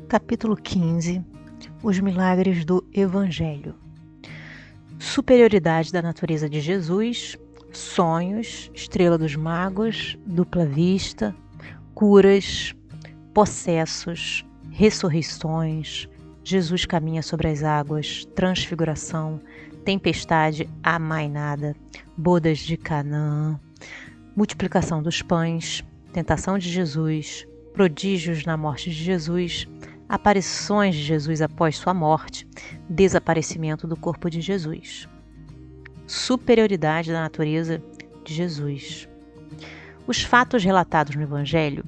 Capítulo 15. Os milagres do Evangelho. Superioridade da natureza de Jesus, sonhos, estrela dos magos, dupla vista, curas, possessos, ressurreições, Jesus caminha sobre as águas, transfiguração, tempestade amainada, bodas de Canaã, multiplicação dos pães, tentação de Jesus, prodígios na morte de Jesus, aparições de Jesus após sua morte, desaparecimento do corpo de Jesus. Superioridade da natureza de Jesus. Os fatos relatados no Evangelho,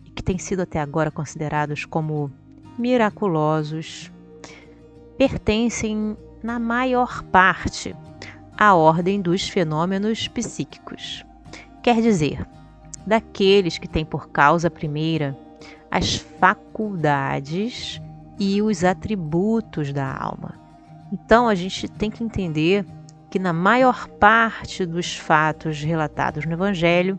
e que têm sido até agora considerados como miraculosos, pertencem, na maior parte, à ordem dos fenômenos psíquicos. Quer dizer, daqueles que têm por causa primeira as faculdades e os atributos da alma. Então, a gente tem que entender que na maior parte dos fatos relatados no Evangelho,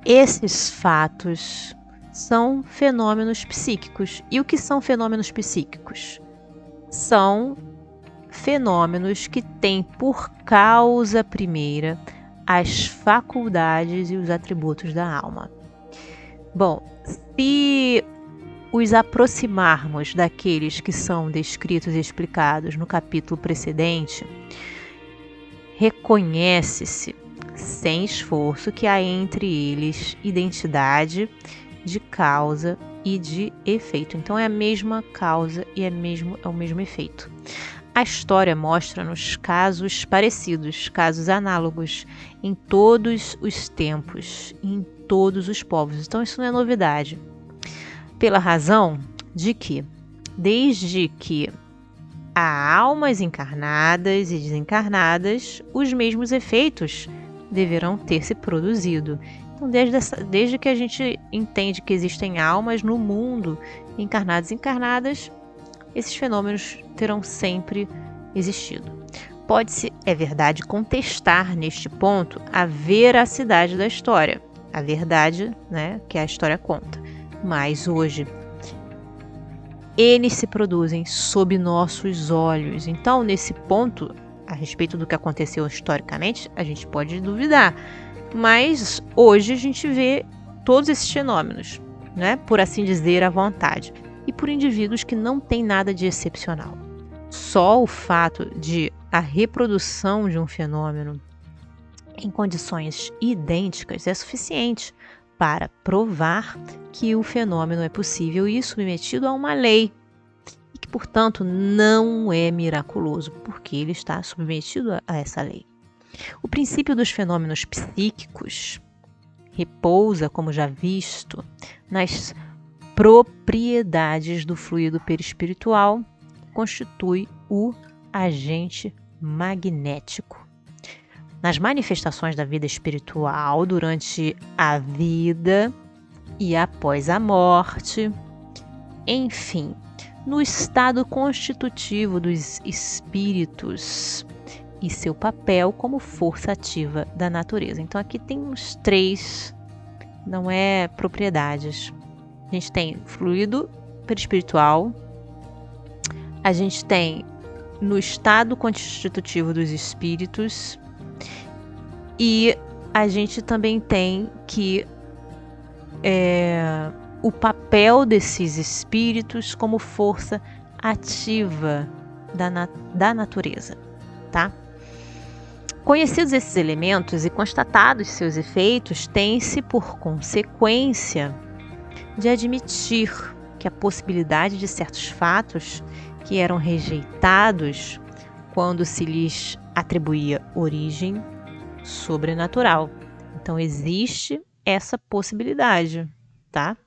esses fatos são fenômenos psíquicos. E o que são fenômenos psíquicos? São fenômenos que têm por causa primeira as faculdades e os atributos da alma. Bom, se os aproximarmos daqueles que são descritos e explicados no capítulo precedente, reconhece-se, sem esforço, que há entre eles identidade de causa e de efeito. Então é a mesma causa e é o mesmo efeito. A história mostra-nos casos parecidos, casos análogos, em todos os tempos, em todos os povos. Então isso não é novidade. Pela razão de que, desde que há almas encarnadas e desencarnadas, os mesmos efeitos deverão ter se produzido. Então, desde que a gente entende que existem almas no mundo, encarnadas e encarnadas, esses fenômenos terão sempre existido. Pode-se, é verdade, contestar neste ponto a veracidade da história, a verdade, né, que a história conta. Mas hoje, eles se produzem sob nossos olhos. Então, nesse ponto, a respeito do que aconteceu historicamente, a gente pode duvidar. Mas hoje a gente vê todos esses fenômenos, né, por assim dizer, à vontade. E por indivíduos que não têm nada de excepcional. Só o fato de a reprodução de um fenômeno em condições idênticas é suficiente para provar que o fenômeno é possível e submetido a uma lei e que, portanto, não é miraculoso, porque ele está submetido a essa lei. O princípio dos fenômenos psíquicos repousa, como já visto, nas propriedades do fluido perispiritual, constitui o agente magnético. Nas manifestações da vida espiritual durante a vida e após a morte, enfim, no estado constitutivo dos espíritos e seu papel como força ativa da natureza. Então aqui tem uns 3, não é propriedades. A gente tem fluido perispiritual, a gente tem no estado constitutivo dos espíritos e a gente também tem que o papel desses espíritos como força ativa da natureza, tá? Conhecidos esses elementos e constatados seus efeitos, tem-se por consequência de admitir que a possibilidade de certos fatos que eram rejeitados quando se lhes atribuía origem sobrenatural. Então existe essa possibilidade, tá?